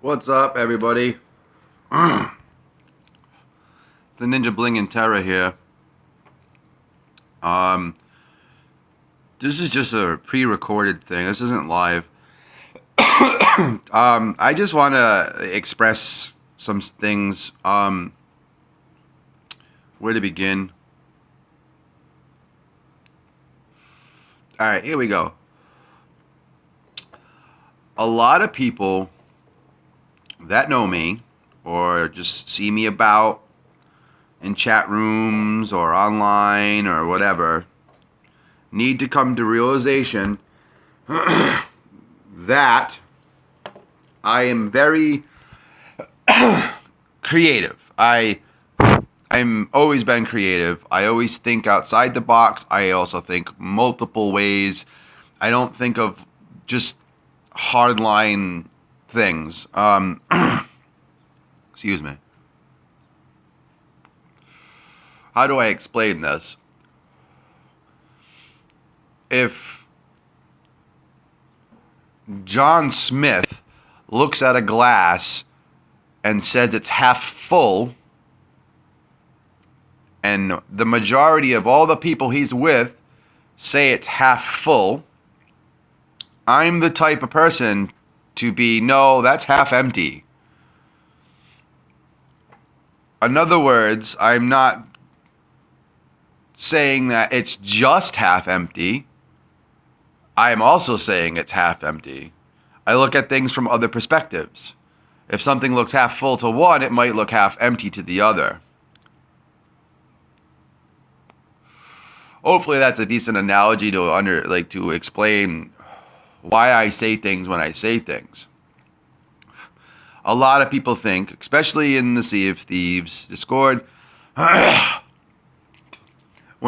What's up, everybody? It's the Ninja Bling and Terra here. This is just a pre-recorded thing. This isn't live. I just want to express some things. Where to begin? All right, here we go. A lot of people that know me or just see me about in chat rooms or online or whatever need to come to realization that I am very creative. I'm always been creative. I always think outside the box. I also think multiple ways. I don't think of just hardline things. Excuse me. How do I explain this? If John Smith looks at a glass and says it's half full, and the majority of all the people he's with say it's half full, I'm the type of person to be, no, that's half empty. In other words, I'm not saying that it's just half empty. I'm also saying it's half empty. I look at things from other perspectives. If something looks half full to one, it might look half empty to the other. Hopefully that's a decent analogy to explain why I say things when I say things. A lot of people think, especially in the Sea of Thieves Discord, when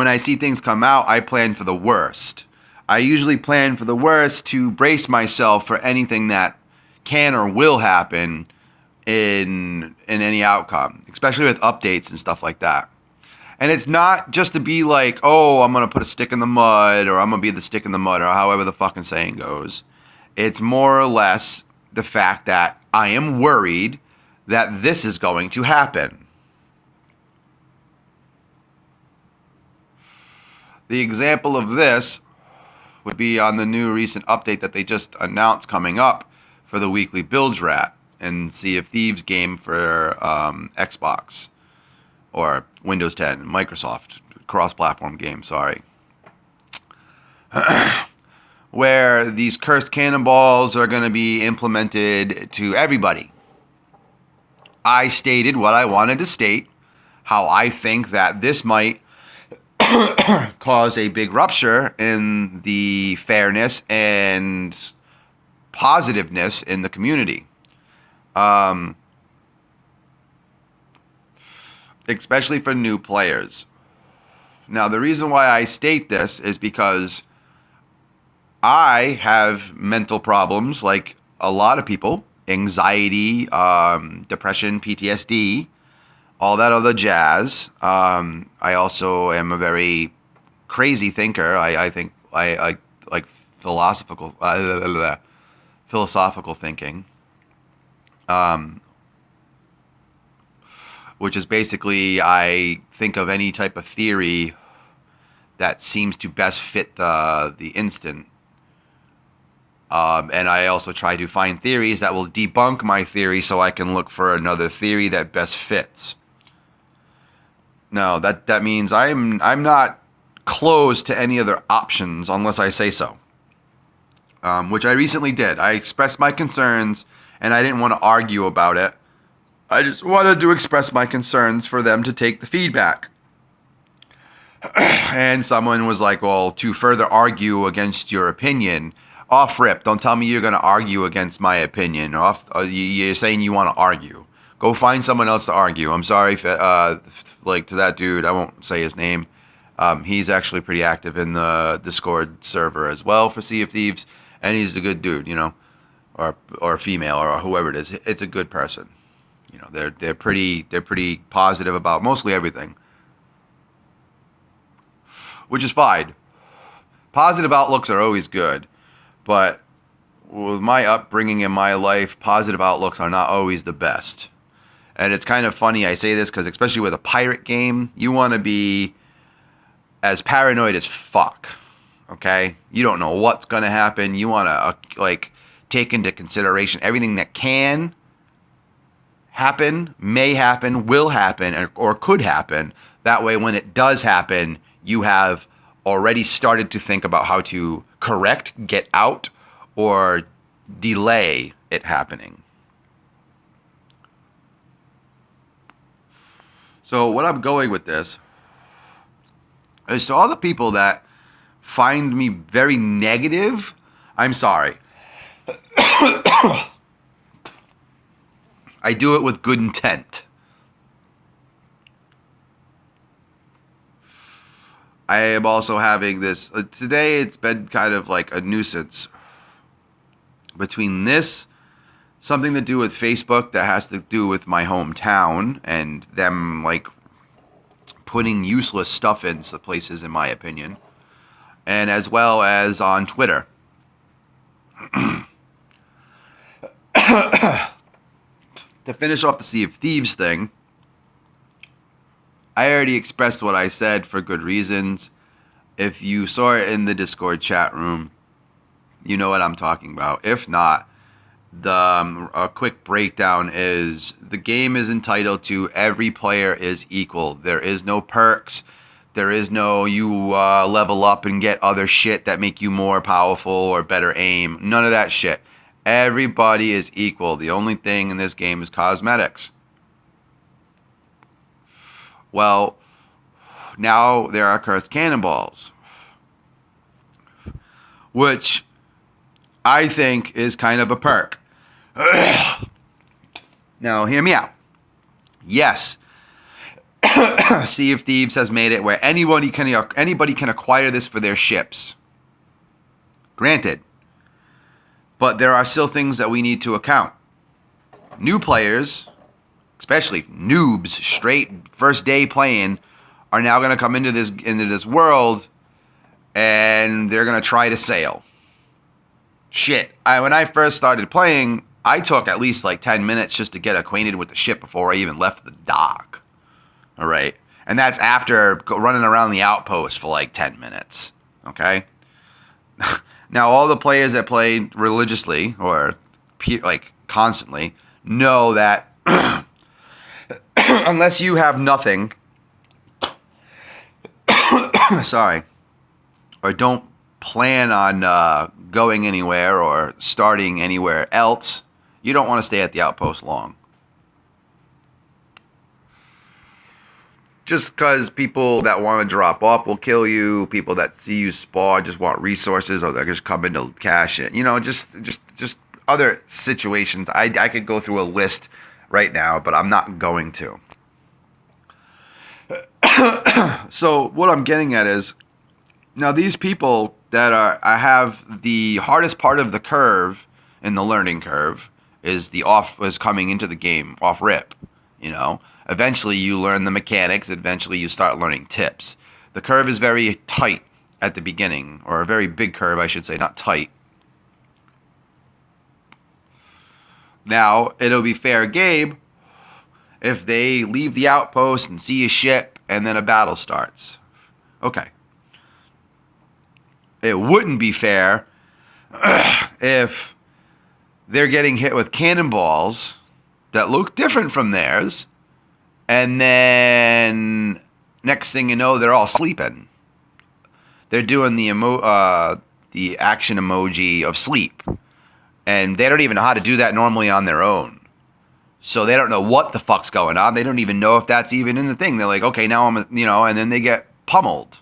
I see things come out, I plan for the worst. I usually plan for the worst to brace myself for anything that can or will happen in any outcome, especially with updates and stuff like that. And it's not just to be like, oh, I'm going to put a stick in the mud, or I'm going to be the stick in the mud, or however the fucking saying goes. It's more or less the fact that I am worried that this is going to happen. The example of this would be on the new recent update that they just announced coming up for the weekly Bilge Rat and Sea of Thieves game for Xbox or Windows 10, Microsoft cross-platform game, sorry. Where these cursed cannonballs are going to be implemented to everybody. I stated what I wanted to state, how I think that this might cause a big rupture in the fairness and positiveness in the community. Especially for new players. Now, the reason why I state this is because I have mental problems like a lot of people, anxiety, depression, PTSD, all that other jazz. I also am a very crazy thinker. I think I like philosophical thinking, which is basically I think of any type of theory that seems to best fit the instant. And I also try to find theories that will debunk my theory so I can look for another theory that best fits. No, that means I'm not closed to any other options unless I say so. Which I recently did. I expressed my concerns and I didn't want to argue about it. I just wanted to express my concerns for them to take the feedback. And someone was like, well, to further argue against your opinion, off rip, don't tell me you're going to argue against my opinion. You're saying you want to argue. Go find someone else to argue. I'm sorry, to that dude, I won't say his name. He's actually pretty active in the Discord server as well for Sea of Thieves, and he's a good dude, or female, or whoever it is. It's a good person. They're pretty positive about mostly everything, which is fine. Positive outlooks are always good, but with my upbringing in my life, positive outlooks are not always the best. And it's kind of funny I say this because especially with a pirate game, you want to be as paranoid as fuck. Okay? You don't know what's going to happen. You want to like take into consideration everything that can happen, may happen, will happen, or could happen. That way when it does happen, you have already started to think about how to correct, get out, or delay it happening. So what I'm going with this is to all the people that find me very negative, I'm sorry. I do it with good intent. I am also having this, today it's been kind of like a nuisance between this, something to do with Facebook that has to do with my hometown and them like putting useless stuff into places, in my opinion, and as well as on Twitter. To finish off the Sea of Thieves thing, I already expressed what I said for good reasons. If you saw it in the Discord chat room, you know what I'm talking about. If not, a quick breakdown is the game is entitled to every player is equal. There is no perks. There is no you level up and get other shit that make you more powerful or better aim. None of that shit. Everybody is equal. The only thing in this game is cosmetics. Well, now there are cursed cannonballs, which I think is kind of a perk. Now, hear me out. Yes, Sea of Thieves has made it where anybody can acquire this for their ships. Granted. But there are still things that we need to account. New players, especially noobs, straight first day playing, are now going to come into this world, and they're going to try to sail. Shit, when I first started playing, I took at least like 10 minutes just to get acquainted with the ship before I even left the dock. All right, and that's after running around the outpost for like 10 minutes. Okay. Now, all the players that play religiously or like constantly know that unless you have nothing, sorry, or don't plan on going anywhere or starting anywhere else, you don't want to stay at the outpost long. Just because people that want to drop off will kill you, people that see you spawn just want resources, or they're just coming to cash it. You know, just other situations. I could go through a list right now, but I'm not going to. So what I'm getting at is, now these people that I have the hardest part of the curve in the learning curve is coming into the game off rip, you know. Eventually, you learn the mechanics. Eventually, you start learning tips. The curve is very tight at the beginning, or a very big curve, I should say, not tight. Now, it'll be fair game if they leave the outpost and see a ship, and then a battle starts. Okay. It wouldn't be fair if they're getting hit with cannonballs that look different from theirs, and then next thing you know, they're all sleeping. They're doing the action emoji of sleep, and they don't even know how to do that normally on their own. So they don't know what the fuck's going on. They don't even know if that's even in the thing. They're like, okay, now and then they get pummeled.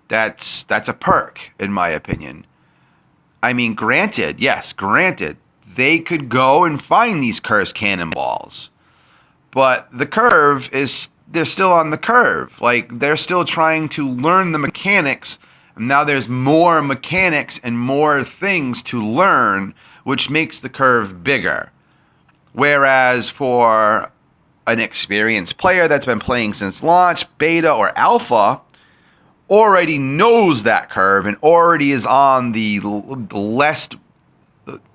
That's a perk, in my opinion. I mean, granted, they could go and find these cursed cannonballs. But the curve they're still on the curve. Like, they're still trying to learn the mechanics. And now there's more mechanics and more things to learn, which makes the curve bigger. Whereas for an experienced player that's been playing since launch, beta, or alpha, already knows that curve and already is on the less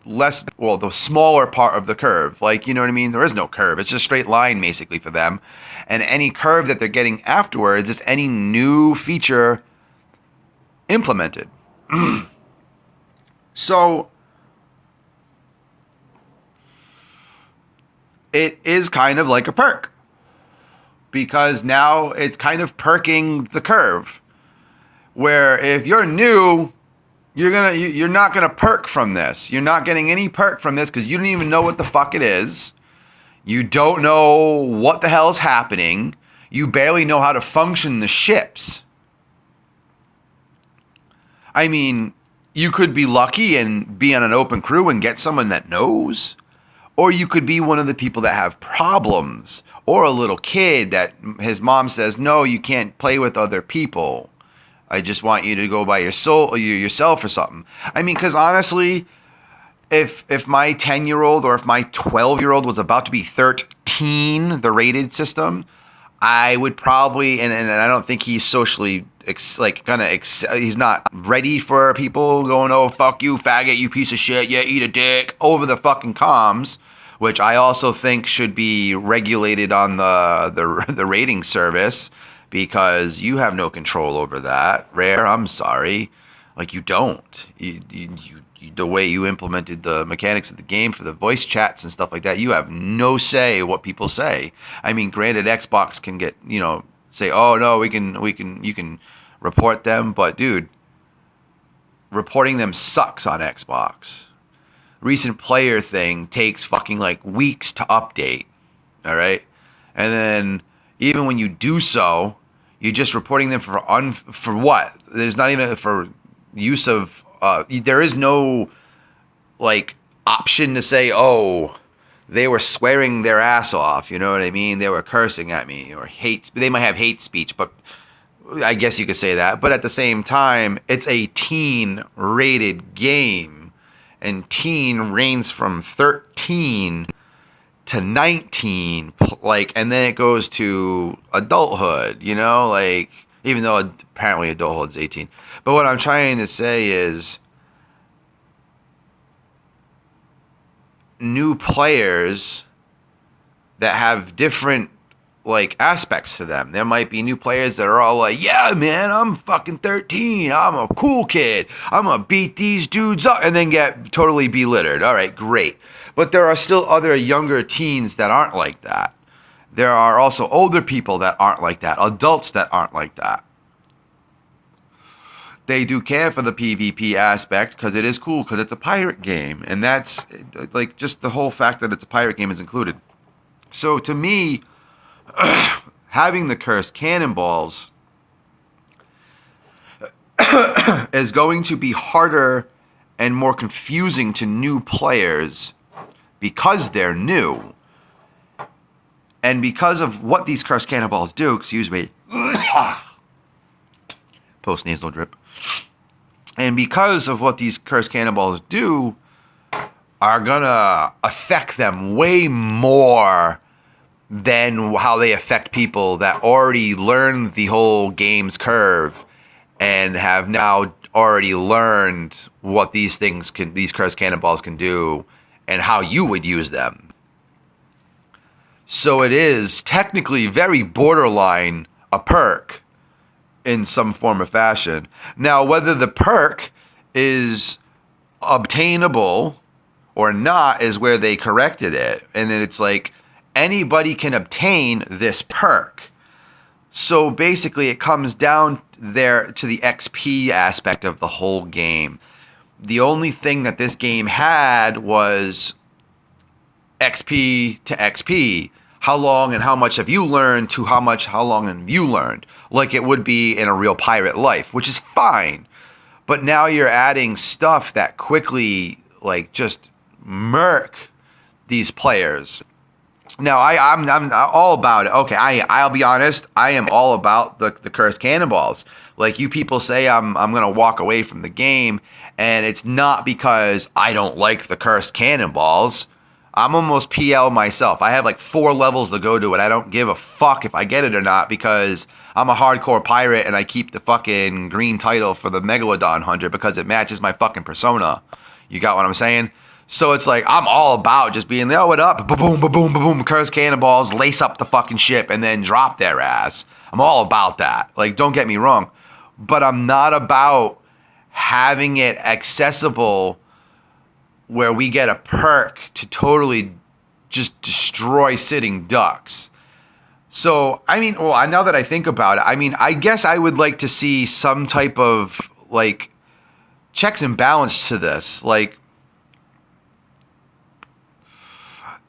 the smaller part of the curve. Like, you know what I mean? There is no curve. It's just a straight line basically for them. And any curve that they're getting afterwards is any new feature implemented. So it is kind of like a perk, because now it's kind of perking the curve, where if you're new, you're not gonna perk from this. You're not getting any perk from this because you don't even know what the fuck it is. You don't know what the hell's happening. You barely know how to function the ships. I mean, you could be lucky and be on an open crew and get someone that knows. Or you could be one of the people that have problems. Or a little kid that his mom says, no, you can't play with other people. I just want you to go by yourself or something. I mean, because honestly, if my 10-year-old or if my 12-year-old was about to be 13, the rated system, I would probably, and I don't think he's socially, he's not ready for people going, oh, fuck you, faggot, you piece of shit, yeah, eat a dick, over the fucking comms, which I also think should be regulated on the rating service, because you have no control over that. Rare, I'm sorry. Like, you don't. The way you implemented the mechanics of the game for the voice chats and stuff like that, you have no say what people say. I mean, granted, Xbox can get, say, oh no, you can report them, but dude, reporting them sucks on Xbox. Recent player thing takes fucking like weeks to update. All right, and then even when you do so, you're just reporting them for what? There's not even for use of. There is no like option to say, oh, they were swearing their ass off. You know what I mean? They were cursing at me, or hate. They might have hate speech, but I guess you could say that. But at the same time, it's a teen-rated game, and teen ranges from 13 to 19, like, and then it goes to adulthood. Like, even though apparently adulthood's 18. But what I'm trying to say is, new players that have different like aspects to them. There might be new players that are all like, yeah, man, I'm fucking 13. I'm a cool kid. I'm going to beat these dudes up, and then get totally belittled. All right, great. But there are still other younger teens that aren't like that. There are also older people that aren't like that. Adults that aren't like that. They do care for the PvP aspect because it is cool, because it's a pirate game. And that's, like, just the whole fact that it's a pirate game is included. So to me, having the cursed cannonballs is going to be harder and more confusing to new players because they're new. And because of what these cursed cannonballs do, excuse me, post-nasal drip. And because of what these cursed cannonballs do, are gonna affect them way more than how they affect people that already learned the whole game's curve and have now already learned what these cursed cannonballs can do and how you would use them. So it is technically very borderline a perk in some form or fashion. Now, whether the perk is obtainable or not is where they corrected it. And it's like, anybody can obtain this perk. So basically it comes down there to the XP aspect of the whole game. The only thing that this game had was XP to XP. How long and how much have you learned to how long have you learned? Like it would be in a real pirate life, which is fine. But now you're adding stuff that quickly, like, just murk these players. Now, I'm all about it. Okay, I'll be honest. I am all about the cursed cannonballs. Like, you people say I'm going to walk away from the game, and it's not because I don't like the cursed cannonballs. I'm almost PL myself. I have like 4 levels to go to it. I don't give a fuck if I get it or not because I'm a hardcore pirate and I keep the fucking green title for the Megalodon Hunter because it matches my fucking persona. You got what I'm saying? So it's like I'm all about just being, oh, what up? Boom, boom, boom, boom, curse cannonballs, lace up the fucking ship, and then drop their ass. I'm all about that. Like, don't get me wrong, but I'm not about having it accessible where we get a perk to totally just destroy sitting ducks. So, I mean, well, now that I think about it, I mean, I guess I would like to see some type of, like, checks and balance to this. Like,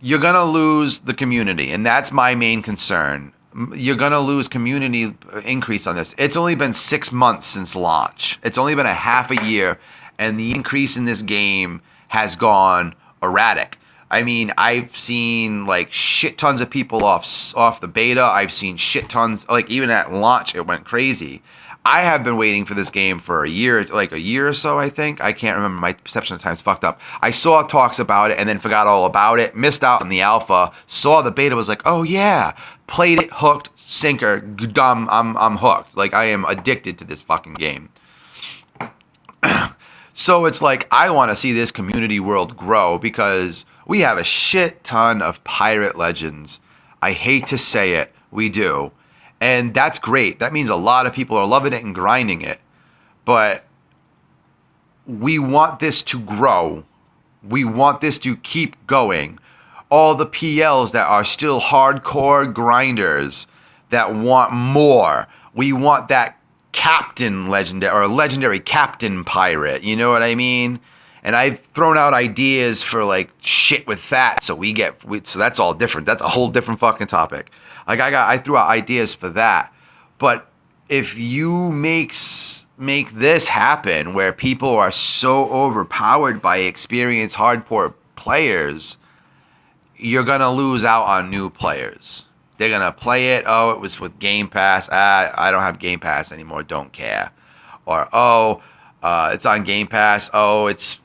you're going to lose the community, and that's my main concern. You're going to lose community increase on this. It's only been 6 months since launch. It's only been a half a year, and the increase in this game has gone erratic. I mean, I've seen like shit tons of people off the beta. I've seen shit tons, like even at launch, it went crazy. I have been waiting for this game for a year or so, I think. I can't remember. My perception of time's fucked up. I saw talks about it and then forgot all about it. Missed out on the alpha. Saw the beta, was like, oh yeah. Played it, hooked, sinker, dumb. I'm hooked. Like, I am addicted to this fucking game. So it's like, I want to see this community world grow because we have a shit ton of pirate legends. I hate to say it, we do. And that's great. That means a lot of people are loving it and grinding it. But we want this to grow. We want this to keep going. All the PLs that are still hardcore grinders that want more. We want that captain legendary or legendary captain pirate. You know what I mean? And I've thrown out ideas for like shit with that. So so that's all different. That's a whole different fucking topic. Like I threw out ideas for that. But if you make this happen where people are so overpowered by experienced hardcore players, you're going to lose out on new players. They're going to play it. Oh, it was with Game Pass. I don't have Game Pass anymore. Don't care. Or, it's on Game Pass. Oh, it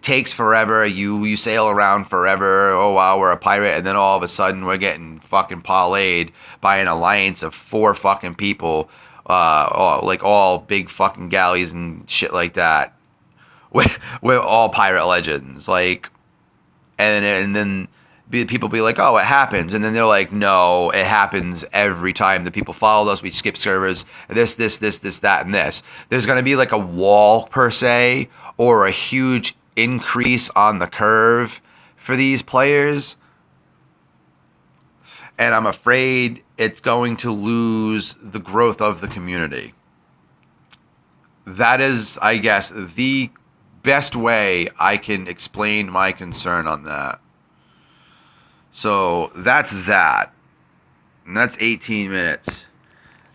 takes forever. You sail around forever. Oh, wow, we're a pirate. And then all of a sudden we're getting fucking parlayed by an alliance of 4 fucking people. Like all big fucking galleys and shit like that. We're all pirate legends. Like, and then people be like, oh, it happens. And then they're like, no, it happens every time the people follow us. We skip servers, this, that, and this. There's going to be like a wall per se, or a huge increase on the curve for these players. And I'm afraid it's going to lose the growth of the community. That is, I guess, the best way I can explain my concern on that. So that's that. And that's 18 minutes.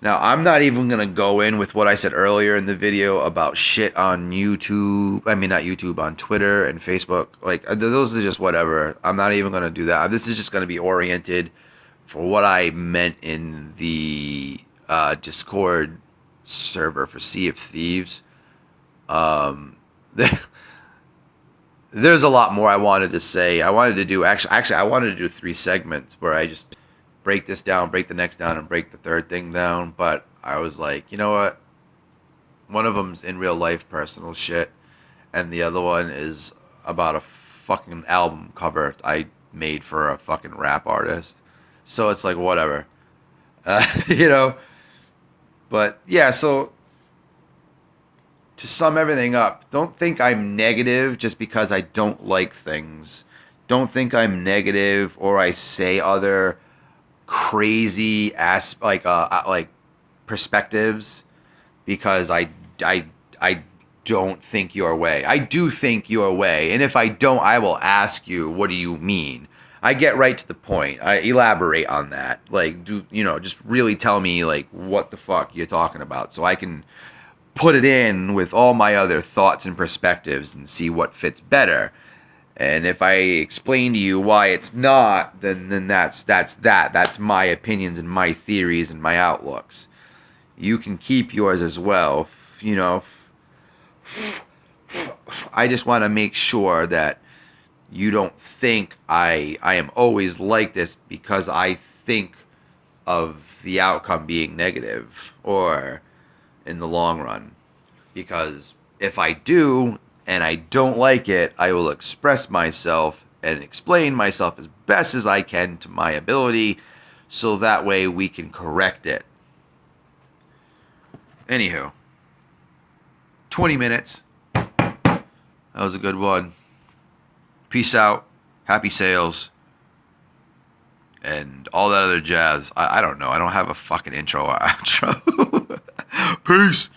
Now, I'm not even going to go in with what I said earlier in the video about shit on YouTube. I mean, not YouTube, on Twitter and Facebook. Like, those are just whatever. I'm not even going to do that. This is just going to be oriented for what I meant in the Discord server for Sea of Thieves. There's a lot more I wanted to say. I wanted to do, actually, I wanted to do 3 segments where I just break this down, break the next down, and break the third thing down. But I was like, you know what? One of them's in real life personal shit, and the other one is about a fucking album cover I made for a fucking rap artist. So it's like, whatever. You know? But yeah, so to sum everything up, don't think I'm negative just because I don't like things. Don't think I'm negative or I say other crazy like perspectives because I don't think your way. I do think your way, and if I don't, I will ask you, what do you mean? I get right to the point. I elaborate on that. Like, just really tell me like what the fuck you're talking about, so I can put it in with all my other thoughts and perspectives and see what fits better. And if I explain to you why it's not, then that's that. That's my opinions and my theories and my outlooks. You can keep yours as well. I just want to make sure that you don't think I am always like this because I think of the outcome being negative or in the long run. Because if I do, and I don't like it, I will express myself and explain myself as best as I can to my ability, so that way we can correct it. Anywho, 20 minutes. That was a good one. Peace out. Happy sales. And all that other jazz. I don't know. I don't have a fucking intro or outro. Peace.